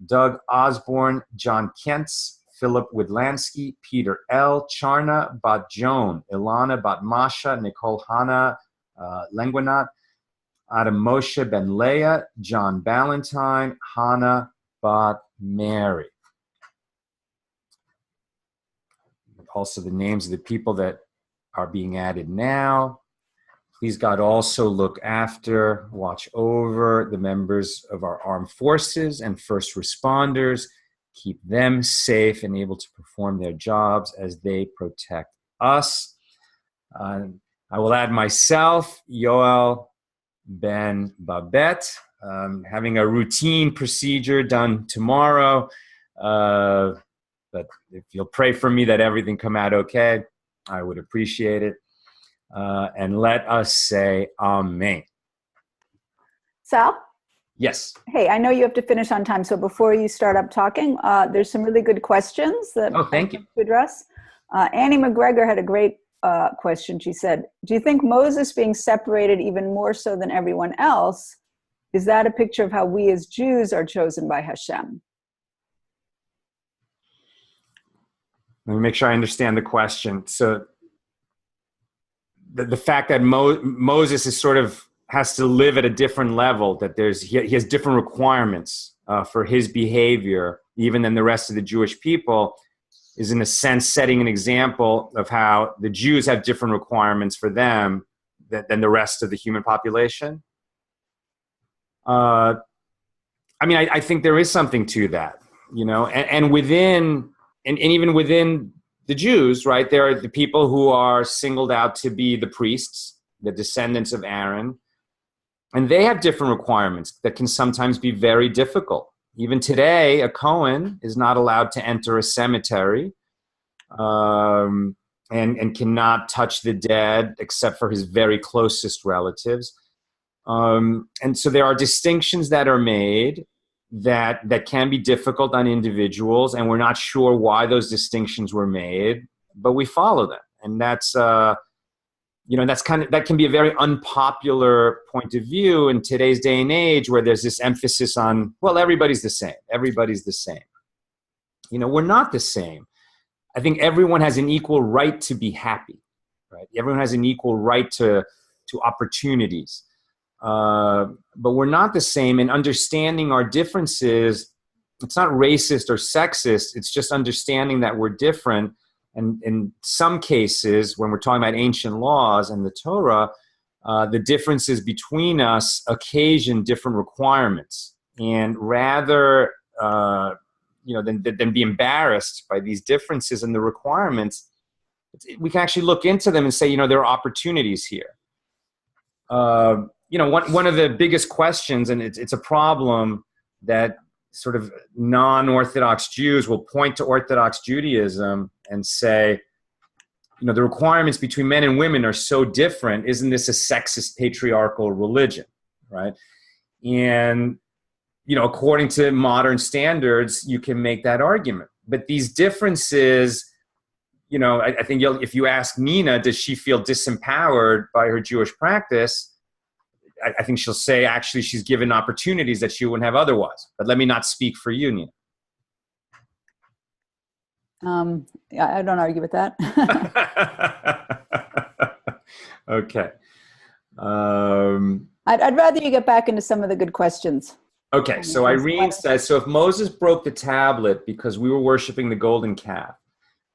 Doug Osborne, John Kentz, Philip Widlansky, Peter L, Charna bat Joan, Ilana bat Masha, Nicole Hanna Lenguanat, Adam Moshe Ben Leah, John Ballantyne, Hannah bat Mary. Also the names of the people that are being added now. Please, God, also look after, watch over the members of our armed forces and first responders. Keep them safe and able to perform their jobs as they protect us. I will add myself, Yoel Ben Babette, having a routine procedure done tomorrow. But if you'll pray for me that everything come out okay, I would appreciate it. And let us say Amen. Sal? Yes. Hey, I know you have to finish on time, so before you start up talking, there's some really good questions that thank you to address. Annie McGregor had a great question. She said, do you think Moses being separated even more so than everyone else, is that a picture of how we as Jews are chosen by Hashem? Let me make sure I understand the question. So the fact that Moses is sort of has to live at a different level, that he has different requirements for his behavior, even than the rest of the Jewish people, is in a sense setting an example of how the Jews have different requirements for them than the rest of the human population. I mean, I think there is something to that, and even within the Jews, right, they're the people who are singled out to be the priests, the descendants of Aaron, and they have different requirements that can sometimes be very difficult. Even today, a Cohen is not allowed to enter a cemetery, and cannot touch the dead except for his very closest relatives. And so there are distinctions that are made that can be difficult on individuals, and we're not sure why those distinctions were made, but we follow them. And that's that can be a very unpopular point of view in today's day and age, where there's this emphasis on, well, everybody's the same. Everybody's the same. We're not the same. I think everyone has an equal right to be happy, right? Everyone has an equal right to opportunities. But we're not the same, and understanding our differences, it's not racist or sexist. It's just understanding that we're different. And in some cases, when we're talking about ancient laws and the Torah, the differences between us occasion different requirements. And rather, than be embarrassed by these differences in the requirements, we can actually look into them and say, there are opportunities here. One of the biggest questions, and it's a problem that sort of non-Orthodox Jews will point to Orthodox Judaism and say, the requirements between men and women are so different. Isn't this a sexist, patriarchal religion, right? And, according to modern standards, you can make that argument. But these differences, I think if you ask Nina, does she feel disempowered by her Jewish practice? I think she'll say, actually, she's given opportunities that she wouldn't have otherwise. But let me not speak for you, Nina. I don't argue with that. Okay. I'd rather you get back into some of the good questions. Okay, so Irene says, so if Moses broke the tablet because we were worshiping the golden calf,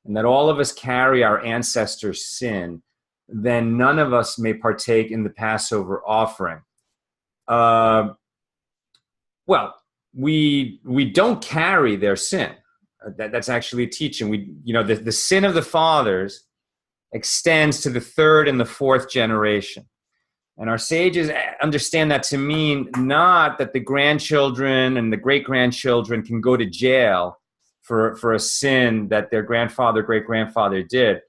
and that all of us carry our ancestors' sin, then none of us may partake in the Passover offering. Well, we don't carry their sin. That's actually a teaching. The sin of the fathers extends to the third and the fourth generation. And our sages understand that to mean not that the grandchildren and the great-grandchildren can go to jail for a sin that their grandfather, great-grandfather did,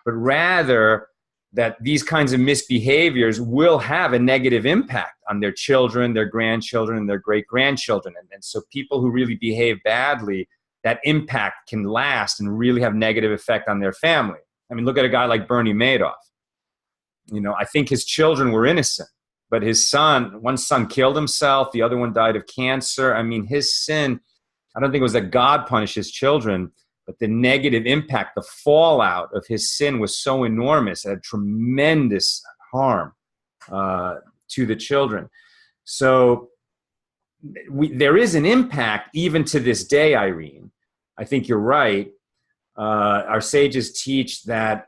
but rather that these kinds of misbehaviors will have a negative impact on their children, their grandchildren, and their great-grandchildren. And so people who really behave badly, that impact can last and really have negative effect on their family. I mean, look at a guy like Bernie Madoff. I think his children were innocent, but one son killed himself, the other one died of cancer. I mean, his sin, I don't think it was that God punished his children, but the negative impact, the fallout of his sin was so enormous, it had tremendous harm to the children. So there is an impact even to this day, Irene. I think you're right. Our sages teach that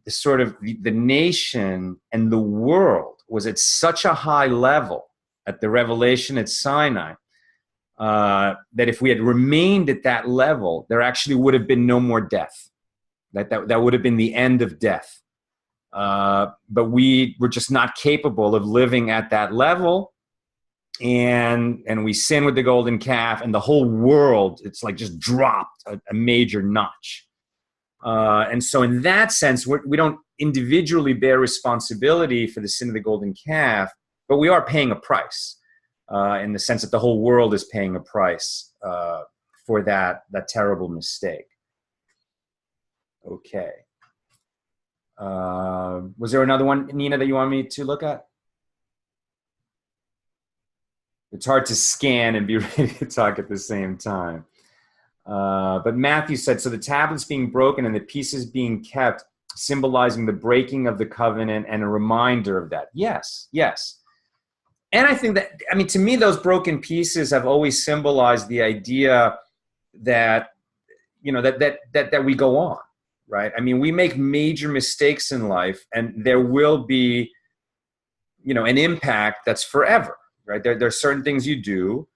the nation and the world was at such a high level at the revelation at Sinai that if we had remained at that level, there actually would have been no more death. That would have been the end of death. But we were just not capable of living at that level. And we sin with the golden calf, and the whole world, it's like just dropped a major notch. And so in that sense, we don't individually bear responsibility for the sin of the golden calf, but we are paying a price in the sense that the whole world is paying a price for that terrible mistake. Okay. Was there another one, Nina, that you want me to look at? It's hard to scan and be ready to talk at the same time. But Matthew said, so the tablets being broken and the pieces being kept, symbolizing the breaking of the covenant and a reminder of that. Yes, yes. And I think that, to me, those broken pieces have always symbolized the idea that, that we go on, right? We make major mistakes in life, and there will be, an impact that's forever, right? There are certain things you do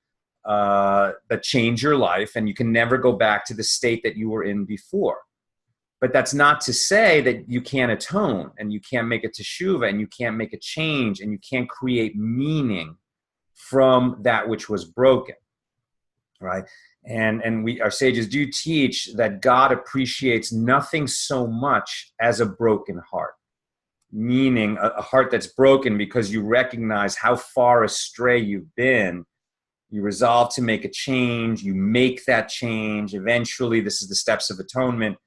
that change your life, and you can never go back to the state that you were in before. But that's not to say that you can't atone and you can't make a teshuvah and you can't make a change and you can't create meaning from that which was broken, right? And our sages do teach that God appreciates nothing so much as a broken heart, meaning a heart that's broken because you recognize how far astray you've been. You resolve to make a change. You make that change. Eventually, this is the steps of atonement.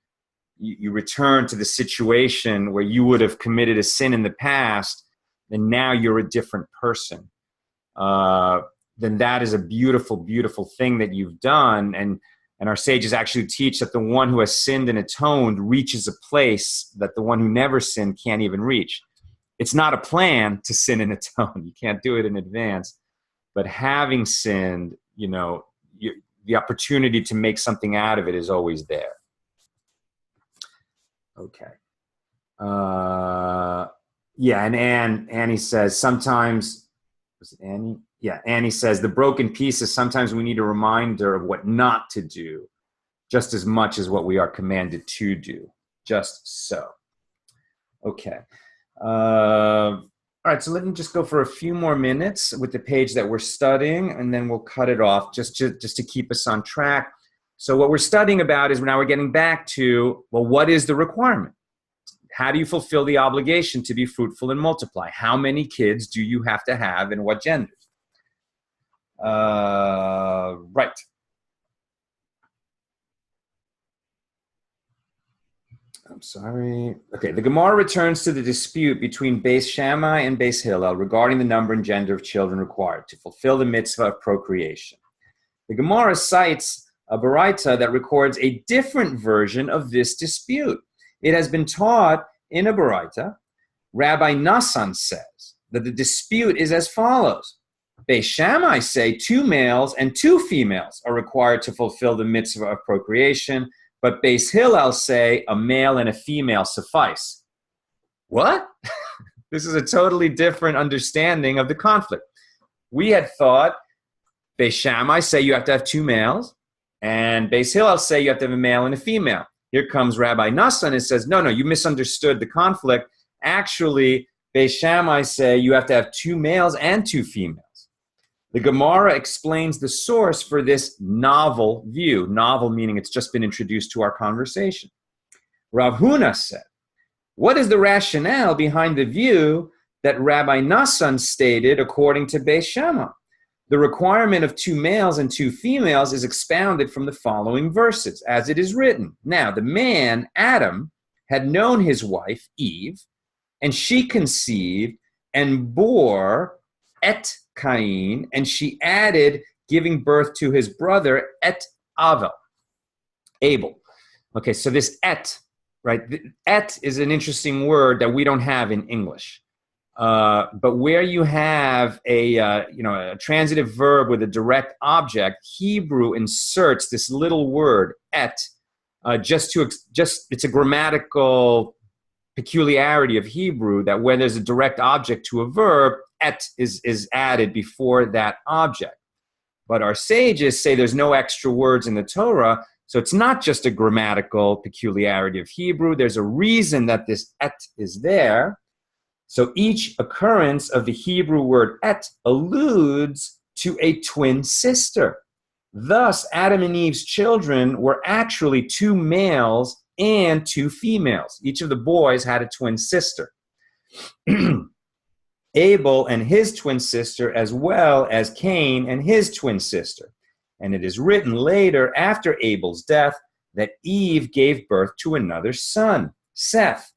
You return to the situation where you would have committed a sin in the past, and now you're a different person. Then that is a beautiful, beautiful thing that you've done. And our sages actually teach that the one who has sinned and atoned reaches a place that the one who never sinned can't even reach. It's not a plan to sin and atone. You can't do it in advance. But having sinned, the opportunity to make something out of it is always there. Okay. And Annie says sometimes, was it Annie? Yeah, Annie says the broken pieces, sometimes we need a reminder of what not to do just as much as what we are commanded to do. Just so. Okay. All right, so let me just go for a few more minutes with the page that we're studying, and then we'll cut it off just to keep us on track. So what we're studying about is now we're getting back to, well, what is the requirement? How do you fulfill the obligation to be fruitful and multiply? How many kids do you have to have and what genders? Right. I'm sorry. Okay, the Gemara returns to the dispute between Beis Shammai and Beis Hillel regarding the number and gender of children required to fulfill the mitzvah of procreation. The Gemara cites a Baraita that records a different version of this dispute. It has been taught in a Baraita. Rabbi Nassan says that the dispute is as follows. Beis Shammai say 2 males and 2 females are required to fulfill the mitzvah of procreation, but Beis Hillel say a male and a female suffice. What? This is a totally different understanding of the conflict. We had thought Beis Shammai say you have to have 2 males, and Beis Hillel say you have to have a male and a female. Here comes Rabbi Nassan and says, no, you misunderstood the conflict. Actually, Beis Shammai say you have to have 2 males and 2 females. The Gemara explains the source for this novel view. Novel meaning it's just been introduced to our conversation. Rav Huna said, what is the rationale behind the view that Rabbi Nassan stated according to Beis Shammai? The requirement of 2 males and 2 females is expounded from the following verses, as it is written. Now, the man, Adam, had known his wife, Eve, and she conceived and bore Et Cain, and she added, giving birth to his brother, Et Abel. Okay, so this et, right? Et is an interesting word that we don't have in English. But where you have a transitive verb with a direct object, Hebrew inserts this little word et, it's a grammatical peculiarity of Hebrew that when there's a direct object to a verb, et is added before that object. But our sages say there's no extra words in the Torah, so it's not just a grammatical peculiarity of Hebrew. There's a reason that this et is there. So each occurrence of the Hebrew word et alludes to a twin sister. Thus, Adam and Eve's children were actually 2 males and 2 females. Each of the boys had a twin sister. Abel and his twin sister, as well as Cain and his twin sister. And it is written later, after Abel's death, that Eve gave birth to another son, Seth,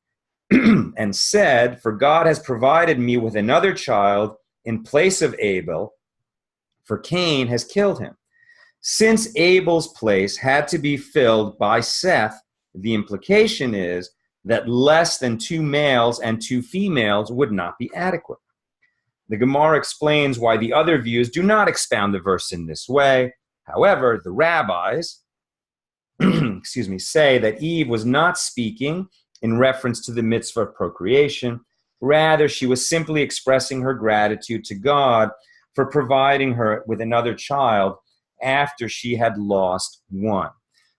and said, for God has provided me with another child in place of Abel, for Cain has killed him. Since Abel's place had to be filled by Seth, the implication is that less than 2 males and 2 females would not be adequate. The Gemara explains why the other views do not expound the verse in this way. However, the rabbis say that Eve was not speaking in reference to the mitzvah of procreation. Rather, she was simply expressing her gratitude to God for providing her with another child after she had lost one.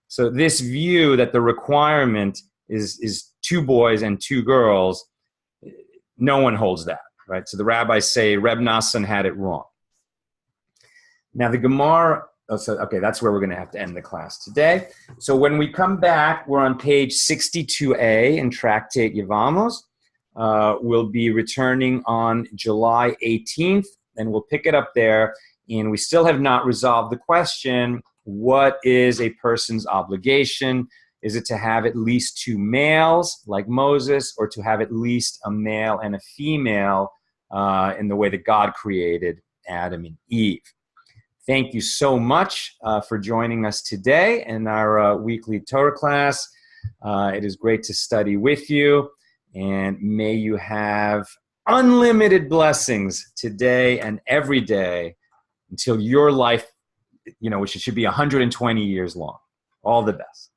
So this view that the requirement is 2 boys and 2 girls, no one holds that, right? So the rabbis say Reb Nassan had it wrong. Now the Gemara, okay, that's where we're going to have to end the class today. So when we come back, we're on page 62a in Tractate Yevamos. We'll be returning on July 18th, and we'll pick it up there. And we still have not resolved the question, what is a person's obligation? Is it to have at least 2 males, like Moses, or to have at least a male and a female in the way that God created Adam and Eve? Thank you so much for joining us today in our weekly Torah class. It is great to study with you, and may you have unlimited blessings today and every day until your life, which should be 120 years long. All the best.